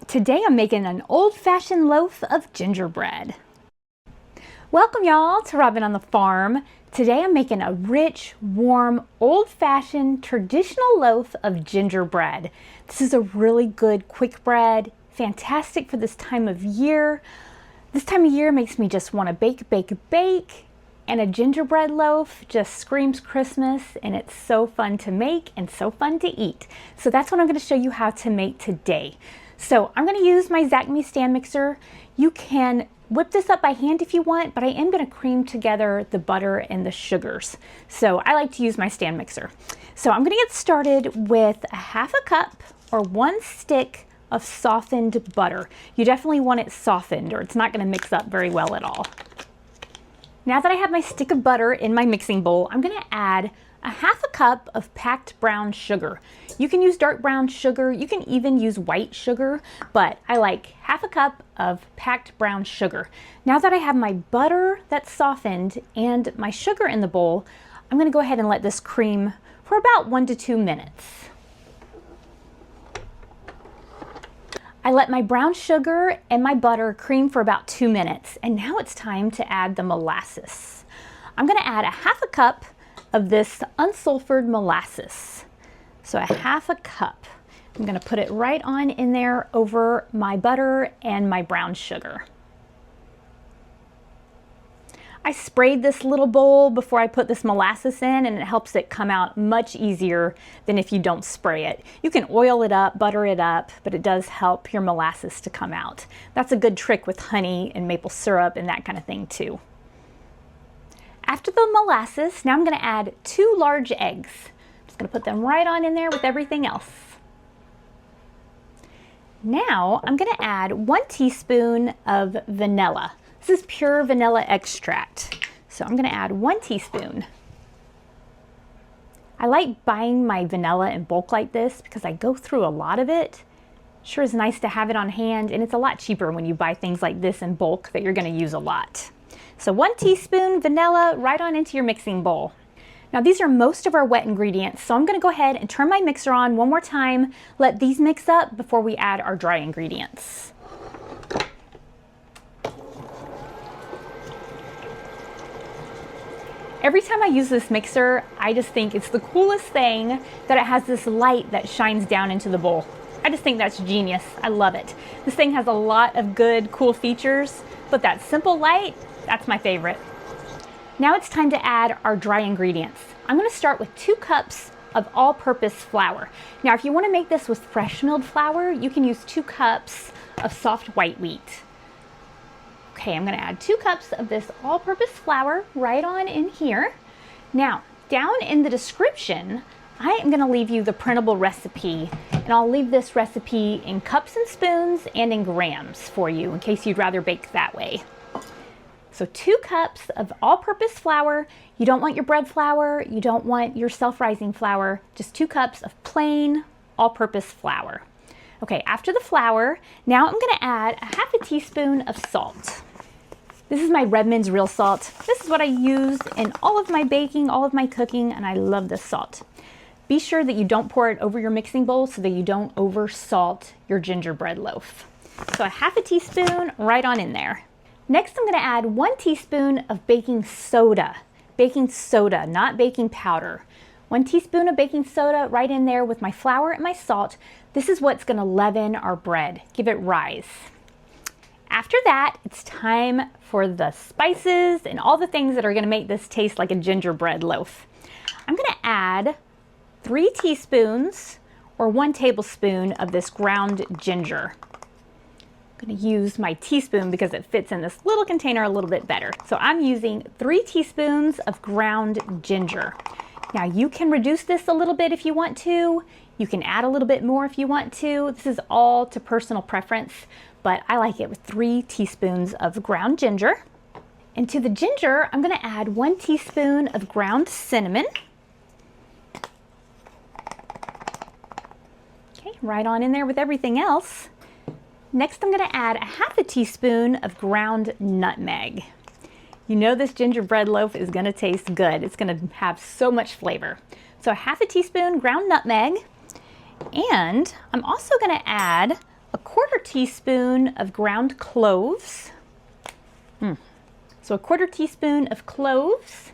Today I'm making an old-fashioned loaf of gingerbread. Welcome y'all to Robyn on the Farm. Today I'm making a rich, warm, old-fashioned traditional loaf of gingerbread. This is a really good quick bread, fantastic for this time of year. This time of year makes me just want to bake, bake, bake. And a gingerbread loaf just screams Christmas, and it's so fun to make and so fun to eat. So that's what I'm going to show you how to make today. So I'm going to use my Zacme stand mixer. You can whip this up by hand if you want, but I am going to cream together the butter and the sugars. So I like to use my stand mixer. So I'm going to get started with a half a cup or 1 stick of softened butter. You definitely want it softened or it's not going to mix up very well at all. Now that I have my stick of butter in my mixing bowl, I'm going to add a half a cup of packed brown sugar. You can use dark brown sugar, you can even use white sugar, but I like half a cup of packed brown sugar. Now that I have my butter that's softened and my sugar in the bowl, I'm going to go ahead and let this cream for about 1 to 2 minutes. I let my brown sugar and my butter cream for about 2 minutes, and now it's time to add the molasses. I'm going to add a half a cup of this unsulfured molasses. So a half a cup. I'm going to put it right on in there over my butter and my brown sugar. I sprayed this little bowl before I put this molasses in, and it helps it come out much easier than if you don't spray it. You can oil it up, butter it up, but it does help your molasses to come out. That's a good trick with honey and maple syrup and that kind of thing too. After the molasses, now I'm going to add 2 large eggs. I'm just going to put them right on in there with everything else. Now I'm going to add 1 teaspoon of vanilla. This is pure vanilla extract. So I'm going to add 1 teaspoon. I like buying my vanilla in bulk like this because I go through a lot of it. Sure is nice to have it on hand, and it's a lot cheaper when you buy things like this in bulk that you're going to use a lot. So 1 teaspoon vanilla right on into your mixing bowl. Now these are most of our wet ingredients, so I'm going to go ahead and turn my mixer on one more time, let these mix up before we add our dry ingredients. Every time I use this mixer, I just think it's the coolest thing that it has this light that shines down into the bowl. I just think that's genius. I love it. This thing has a lot of good, cool features, but that simple light, that's my favorite. Now it's time to add our dry ingredients. I'm going to start with 2 cups of all-purpose flour. Now if you want to make this with fresh milled flour, you can use 2 cups of soft white wheat. Okay, I'm going to add 2 cups of this all-purpose flour right on in here. Now, down in the description, I am going to leave you the printable recipe, and I'll leave this recipe in cups and spoons and in grams for you in case you'd rather bake that way. So 2 cups of all-purpose flour. You don't want your bread flour, you don't want your self-rising flour, just 2 cups of plain all-purpose flour. Okay, after the flour, now I'm going to add a half a teaspoon of salt. This is my Redmond's real salt. This is what I use in all of my baking, all of my cooking, and I love this salt. Be sure that you don't pour it over your mixing bowl so that you don't over salt your gingerbread loaf. So a half a teaspoon right on in there. Next I'm going to add 1 teaspoon of baking soda. Baking soda, not baking powder. 1 teaspoon of baking soda right in there with my flour and my salt. This is what's going to leaven our bread, give it rise. After that, it's time for the spices and all the things that are going to make this taste like a gingerbread loaf. I'm going to add 3 teaspoons or 1 tablespoon of this ground ginger. I'm going to use my teaspoon because it fits in this little container a little bit better. So I'm using 3 teaspoons of ground ginger. Now you can reduce this a little bit if you want to. You can add a little bit more if you want to. This is all to personal preference, but I like it with 3 teaspoons of ground ginger. And to the ginger, I'm going to add 1 teaspoon of ground cinnamon. Okay, right on in there with everything else. Next, I'm going to add a half a teaspoon of ground nutmeg. You know this gingerbread loaf is going to taste good. It's going to have so much flavor. So a half a teaspoon ground nutmeg, and I'm also going to add a 1/4 teaspoon of ground cloves. So a 1/4 teaspoon of cloves,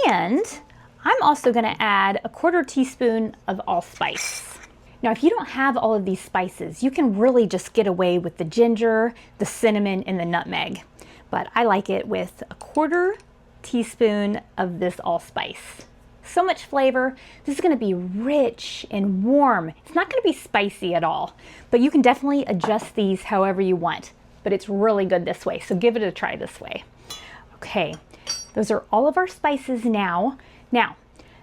and I'm also going to add a 1/4 teaspoon of allspice. Now, if you don't have all of these spices, you can really just get away with the ginger, the cinnamon, and the nutmeg. But I like it with a 1/4 teaspoon of this allspice. So much flavor. This is going to be rich and warm. It's not going to be spicy at all, but you can definitely adjust these however you want. But it's really good this way, so give it a try this way. Okay, those are all of our spices now. Now,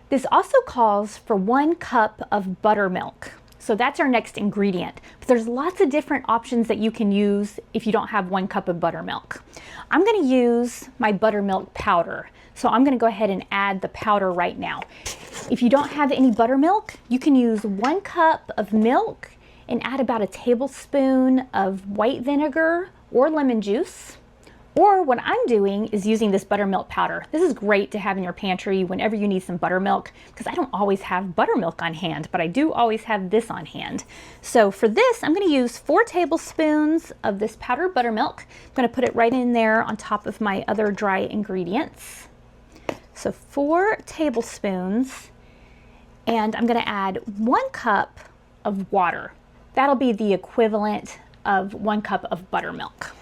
this also calls for 1 cup of buttermilk. So that's our next ingredient. But there's lots of different options that you can use if you don't have 1 cup of buttermilk. I'm going to use my buttermilk powder. So I'm going to go ahead and add the powder right now. If you don't have any buttermilk, you can use 1 cup of milk and add about a tablespoon of white vinegar or lemon juice. Or what I'm doing is using this buttermilk powder. This is great to have in your pantry whenever you need some buttermilk, because I don't always have buttermilk on hand, but I do always have this on hand. So for this, I'm going to use 4 tablespoons of this powdered buttermilk. I'm going to put it right in there on top of my other dry ingredients. So 4 tablespoons, and I'm going to add 1 cup of water. That'll be the equivalent of 1 cup of buttermilk.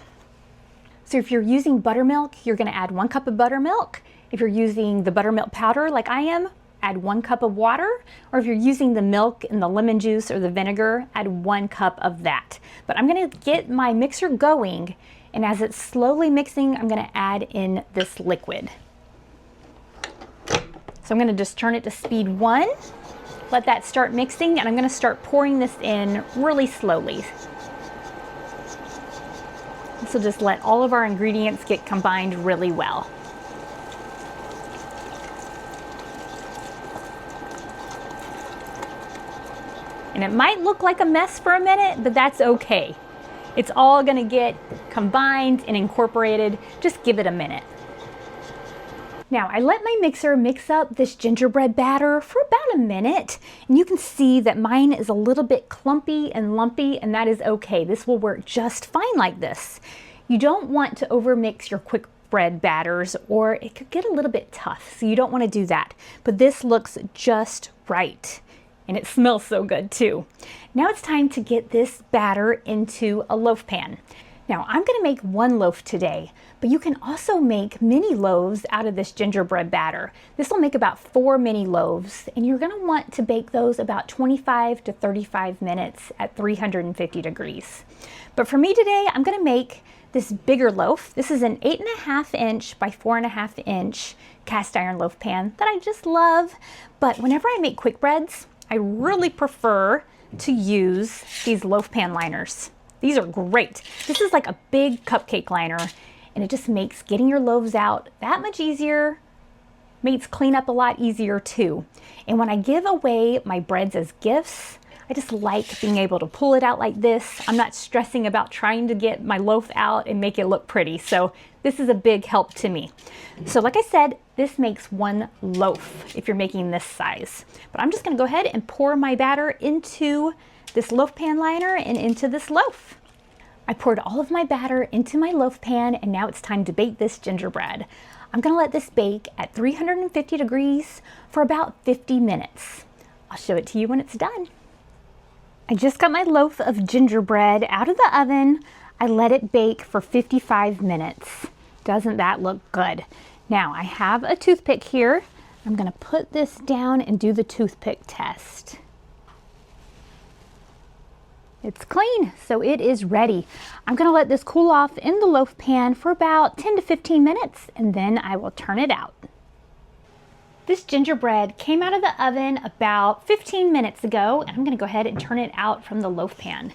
So if you're using buttermilk, you're going to add 1 cup of buttermilk. If you're using the buttermilk powder like I am, add 1 cup of water. Or if you're using the milk and the lemon juice or the vinegar, add 1 cup of that. But I'm going to get my mixer going, and as it's slowly mixing, I'm going to add in this liquid. So I'm going to just turn it to speed 1, let that start mixing, and I'm going to start pouring this in really slowly. So just let all of our ingredients get combined really well. And it might look like a mess for a minute, but that's okay. It's all going to get combined and incorporated. Just give it a minute. Now, I let my mixer mix up this gingerbread batter for about a minute, and you can see that mine is a little bit clumpy and lumpy, and that is okay. This will work just fine like this. You don't want to overmix your quick bread batters, or it could get a little bit tough, so you don't want to do that. But this looks just right, and it smells so good too. Now it's time to get this batter into a loaf pan. Now, I'm going to make 1 loaf today, but you can also make mini loaves out of this gingerbread batter. This will make about 4 mini loaves, and you're going to want to bake those about 25 to 35 minutes at 350 degrees. But for me today, I'm going to make this bigger loaf. This is an 8.5 inch by 4.5 inch cast iron loaf pan that I just love. But whenever I make quick breads, I really prefer to use these loaf pan liners. These are great. This is like a big cupcake liner, and it just makes getting your loaves out that much easier, makes cleanup a lot easier too. And when I give away my breads as gifts, I just like being able to pull it out like this. I'm not stressing about trying to get my loaf out and make it look pretty. So this is a big help to me. So like I said, this makes 1 loaf if you're making this size. But I'm just going to go ahead and pour my batter into this loaf pan liner and into this loaf. I poured all of my batter into my loaf pan, and now it's time to bake this gingerbread. I'm going to let this bake at 350 degrees for about 50 minutes. I'll show it to you when it's done. I just got my loaf of gingerbread out of the oven. I let it bake for 55 minutes. Doesn't that look good? Now I have a toothpick here. I'm going to put this down and do the toothpick test. It's clean, so it is ready. I'm going to let this cool off in the loaf pan for about 10 to 15 minutes, and then I will turn it out. This gingerbread came out of the oven about 15 minutes ago, and I'm going to go ahead and turn it out from the loaf pan.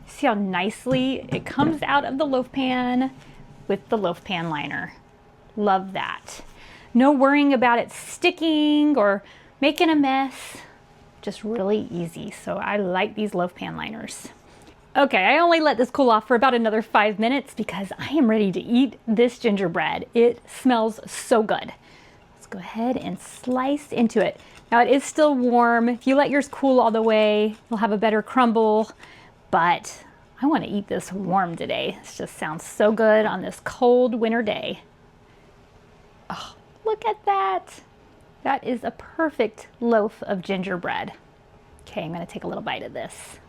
See how nicely it comes out of the loaf pan with the loaf pan liner. Love that. No worrying about it sticking or making a mess. Just really easy. So I like these loaf pan liners. Okay, I only let this cool off for about another 5 minutes because I am ready to eat this gingerbread. It smells so good. Let's go ahead and slice into it. Now it is still warm. If you let yours cool all the way, you'll have a better crumble, but I want to eat this warm today. This just sounds so good on this cold winter day. Oh, look at that. That is a perfect loaf of gingerbread. Okay, I'm going to take a little bite of this.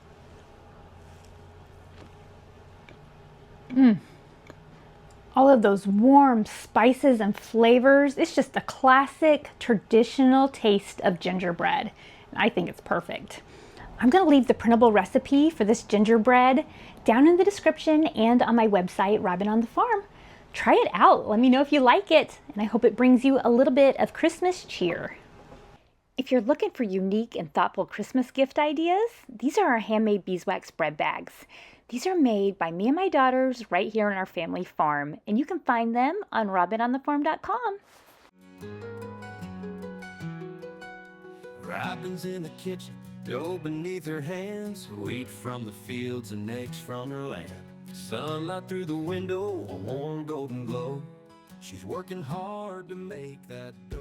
All of those warm spices and flavors. It's just a classic traditional taste of gingerbread. And I think it's perfect. I'm going to leave the printable recipe for this gingerbread down in the description and on my website, Robyn on the Farm. Try it out. Let me know if you like it, and I hope it brings you a little bit of Christmas cheer. If you're looking for unique and thoughtful Christmas gift ideas, these are our handmade beeswax bread bags. These are made by me and my daughters right here on our family farm, and you can find them on robynonthefarm.com. Robyn's in the kitchen, dough beneath her hands, wheat from the fields and eggs from her land. Sunlight through the window, a warm golden glow. She's working hard to make that dough.